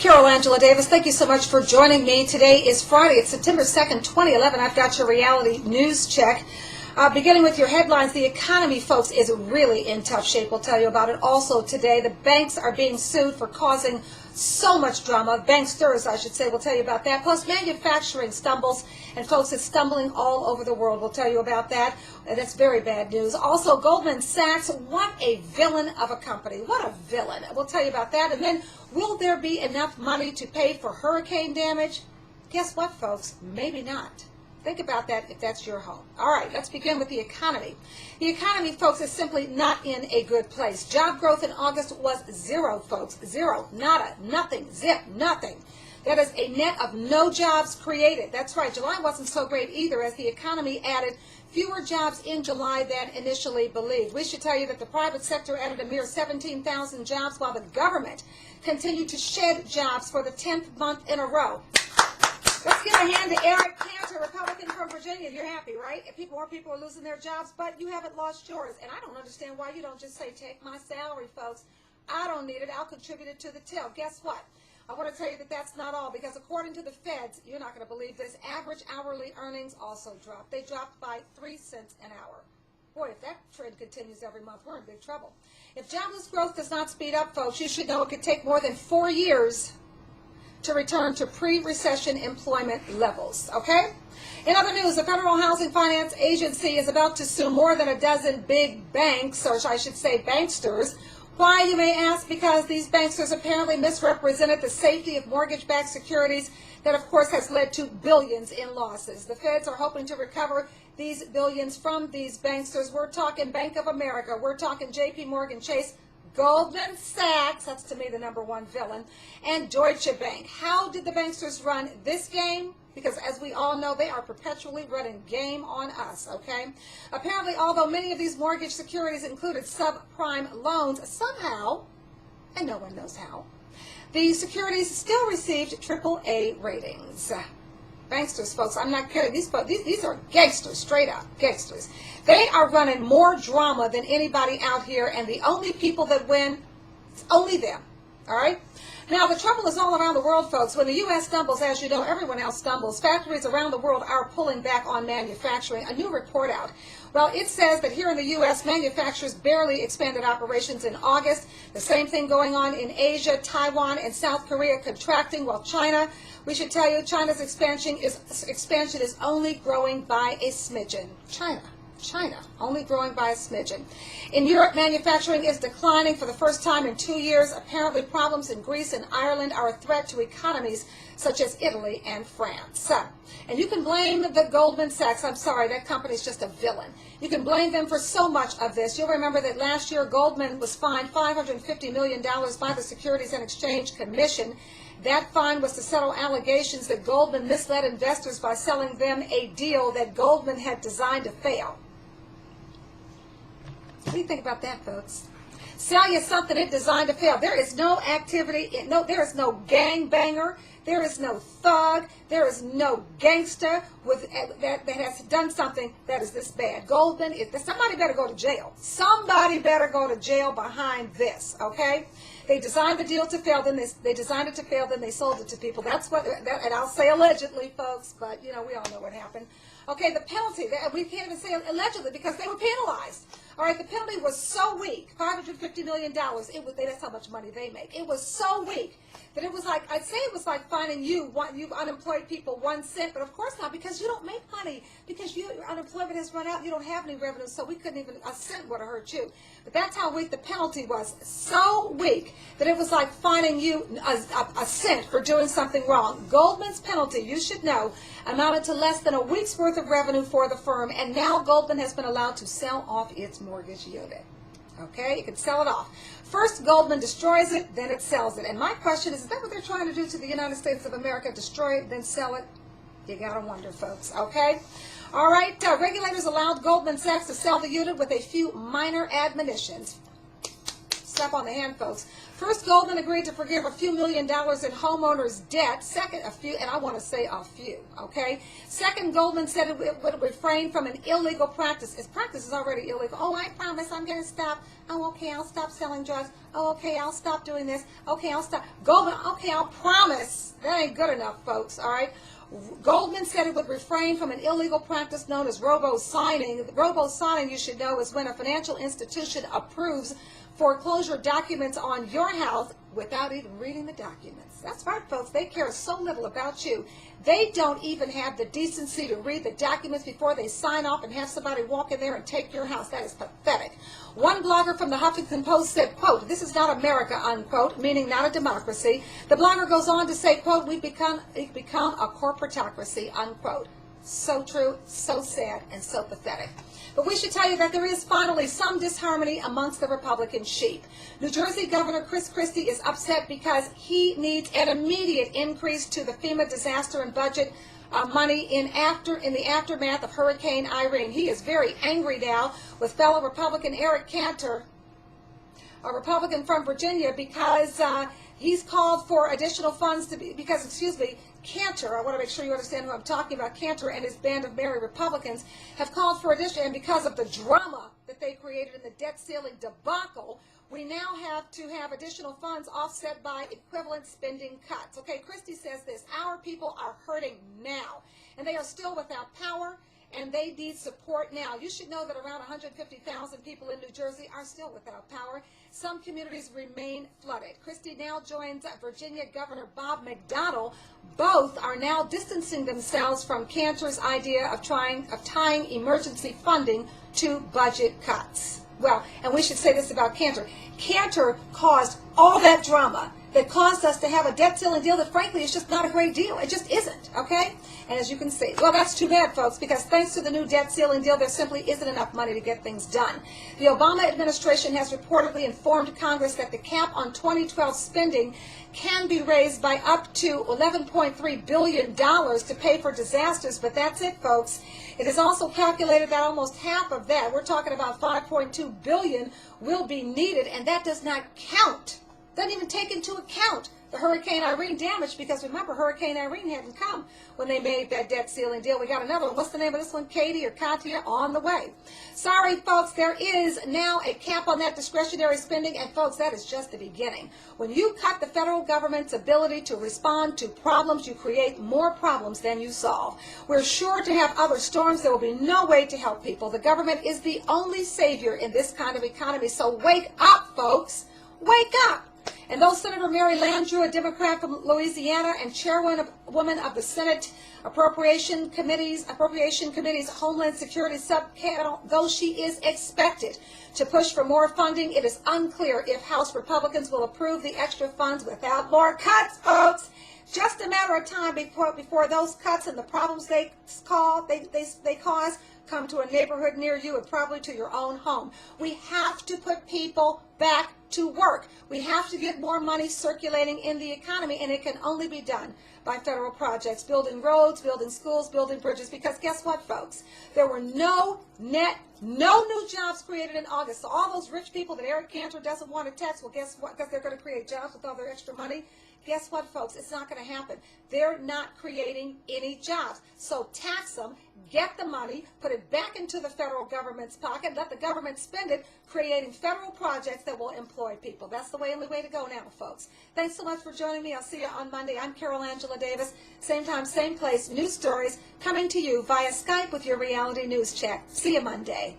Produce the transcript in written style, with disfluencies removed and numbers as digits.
Carol Angela Davis, thank you so much for joining me. Today is Friday. It's September 2nd, 2011. I've got your reality news check. Beginning with your headlines, the economy, folks, is really in tough shape. We'll tell you about it. Also today, the banks are being sued for causing so much drama. Banksters, I should say. We'll tell you about that. Plus, manufacturing stumbles, and folks, it's stumbling all over the world. We'll tell you about that. That's very bad news. Also, Goldman Sachs, what a villain of a company. What a villain. We'll tell you about that. And then, will there be enough money to pay for hurricane damage? Guess what, folks? Maybe not. Think about that if that's your home. All right, let's begin with the economy. The economy, folks, is simply not in a good place. Job growth in August was zero, folks. Zero. Nada. Nothing. Zip. Nothing. That is a net of no jobs created. That's right. July wasn't so great either, as the economy added fewer jobs in July than initially believed. We should tell you that the private sector added a mere 17,000 jobs, while the government continued to shed jobs for the 10th month in a row. Let's give a hand to Eric Cantor, Republican from Virginia. You're happy, right? If more people are losing their jobs, but you haven't lost yours. And I don't understand why you don't just say, take my salary, folks. I don't need it. I'll contribute it to the till. Guess what? I want to tell you that that's not all, because according to the feds, you're not going to believe this, average hourly earnings also dropped. They dropped by 3 cents an hour. Boy, if that trend continues every month, we're in big trouble. If jobless growth does not speed up, folks, you should know it could take more than 4 years to return to pre-recession employment levels, okay? In other news, the Federal Housing Finance Agency is about to sue more than a dozen big banks, or I should say banksters. Why, you may ask? Because these banksters apparently misrepresented the safety of mortgage-backed securities that, of course, has led to billions in losses. The feds are hoping to recover these billions from these banksters. We're talking Bank of America. We're talking J.P. Morgan Chase, Goldman Sachs, that's to me the number one villain, and Deutsche Bank. How did the banksters run this game? Because as we all know, they are perpetually running game on us, okay? Apparently, although many of these mortgage securities included subprime loans, somehow, and no one knows how, the securities still received AAA ratings. Banksters, folks, I'm not kidding. These are gangsters, straight up gangsters. They are running more drama than anybody out here, and the only people that win, it's only them, all right? Now, the trouble is all around the world, folks. When the U.S. stumbles, as you know, everyone else stumbles. Factories around the world are pulling back on manufacturing. A new report out. Well, it says that here in the U.S., manufacturers barely expanded operations in August. The same thing going on in Asia, Taiwan, and South Korea contracting, while China, we should tell you, China's expansion is only growing by a smidgen. China, only growing by a smidgen. In Europe, manufacturing is declining for the first time in 2 years. Apparently, problems in Greece and Ireland are a threat to economies such as Italy and France. And you can blame the Goldman Sachs. I'm sorry, that company's just a villain. You can blame them for so much of this. You'll remember that last year, Goldman was fined $550 million by the Securities and Exchange Commission. That fine was to settle allegations that Goldman misled investors by selling them a deal that Goldman had designed to fail. What do you think about that, folks? Sell you something it designed to fail. There is no activity, there is no gangbanger, there is no thug, there is no gangster that has done something that is this bad. Goldman, somebody better go to jail. Somebody better go to jail behind this, okay? They designed the deal to fail, then they designed it to fail, then they sold it to people. That's what, and I'll say allegedly, folks, but we all know what happened. Okay, the penalty, we can't even say allegedly because they were penalized. All right, the penalty was so weak, $550 million. That's how much money they make. It was so weak that it was like, I'd say it was like fining you unemployed people 1 cent, but of course not, because you don't make money, because your unemployment has run out, you don't have any revenue, so we couldn't even, a cent would have hurt you. But that's how weak the penalty was, so weak that it was like fining you a cent for doing something wrong. Goldman's penalty, you should know, amounted to less than a week's worth of revenue for the firm, and now Goldman has been allowed to sell off its mortgage unit. Okay, you can sell it off. First, Goldman destroys it, then it sells it. And my question is that what they're trying to do to the United States of America? Destroy it, then sell it? You gotta wonder, folks, okay? All right, regulators allowed Goldman Sachs to sell the unit with a few minor admonitions. slap on the hand, folks. First, Goldman agreed to forgive a few $1 million in homeowners' debt. Second, a few, and I want to say a few, okay? Second, Goldman said it would refrain from an illegal practice. Its practice is already illegal. Oh, I promise I'm going to stop. Oh, okay, I'll stop selling drugs. Oh, okay, I'll stop doing this. Okay, I'll stop. Goldman, okay, I'll promise. That ain't good enough, folks, all right? Goldman said it would refrain from an illegal practice known as robo-signing. Robo-signing, you should know, is when a financial institution approves foreclosure documents on your house without even reading the documents. That's right, folks. They care so little about you. They don't even have the decency to read the documents before they sign off and have somebody walk in there and take your house. That is pathetic. One blogger from the Huffington Post said, quote, "This is not America," unquote, meaning not a democracy. The blogger goes on to say, quote, we've become a corporatocracy, unquote. So true, so sad, and so pathetic. But we should tell you that there is finally some disharmony amongst the Republican sheep. New Jersey Governor Chris Christie is upset because he needs an immediate increase to the FEMA disaster and budget money in the aftermath of Hurricane Irene. He is very angry now with fellow Republican Eric Cantor, a Republican from Virginia, because he's called for additional funds Cantor, I want to make sure you understand who I'm talking about. Cantor and his band of merry Republicans have called for additional, and because of the drama that they created in the debt ceiling debacle, we now have to have additional funds offset by equivalent spending cuts. Okay, Christie says this: our people are hurting now, and they are still without power, and they need support now. You should know that around 150,000 people in New Jersey are still without power. Some communities remain flooded. Christie now joins Virginia Governor Bob McDonnell. Both are now distancing themselves from Cantor's idea of tying emergency funding to budget cuts. Well, and we should say this about Cantor. Cantor caused all that drama that caused us to have a debt ceiling deal that, frankly, is just not a great deal. It just isn't, okay? And as you can see, well, that's too bad, folks, because thanks to the new debt ceiling deal, there simply isn't enough money to get things done. The Obama administration has reportedly informed Congress that the cap on 2012 spending can be raised by up to $11.3 billion to pay for disasters, but that's it, folks. It is also calculated that almost half of that, we're talking about $5.2 billion, will be needed, and that does not count. Doesn't even take into account the Hurricane Irene damage, because remember, Hurricane Irene hadn't come when they made that debt ceiling deal. We got another one. What's the name of this one? Katie or Katia? On the way. Sorry, folks, there is now a cap on that discretionary spending, and folks, that is just the beginning. When you cut the federal government's ability to respond to problems, you create more problems than you solve. We're sure to have other storms. There will be no way to help people. The government is the only savior in this kind of economy, so wake up, folks. Wake up. And though Senator Mary Landrieu, a Democrat from Louisiana and chairwoman of the Senate Appropriation Committee's Homeland Security Subpanel, though she is expected to push for more funding, it is unclear if House Republicans will approve the extra funds without more cuts, folks. Just a matter of time before those cuts and the problems they cause come to a neighborhood near you and probably to your own home. We have to put people back to work. We have to get more money circulating in the economy, and it can only be done by federal projects, building roads, building schools, building bridges, because guess what, folks? There were no new jobs created in August. So all those rich people that Eric Cantor doesn't want to tax, well, guess what? Because they're going to create jobs with all their extra money. Guess what, folks? It's not going to happen. They're not creating any jobs. So tax them, get the money, put it back into the federal government's pocket, let the government spend it, creating federal projects that will employ people. That's the only way to go now, folks. Thanks so much for joining me. I'll see you on Monday. I'm Carol Angela Davis. Same time, same place. News stories coming to you via Skype with your reality news check. See you Monday.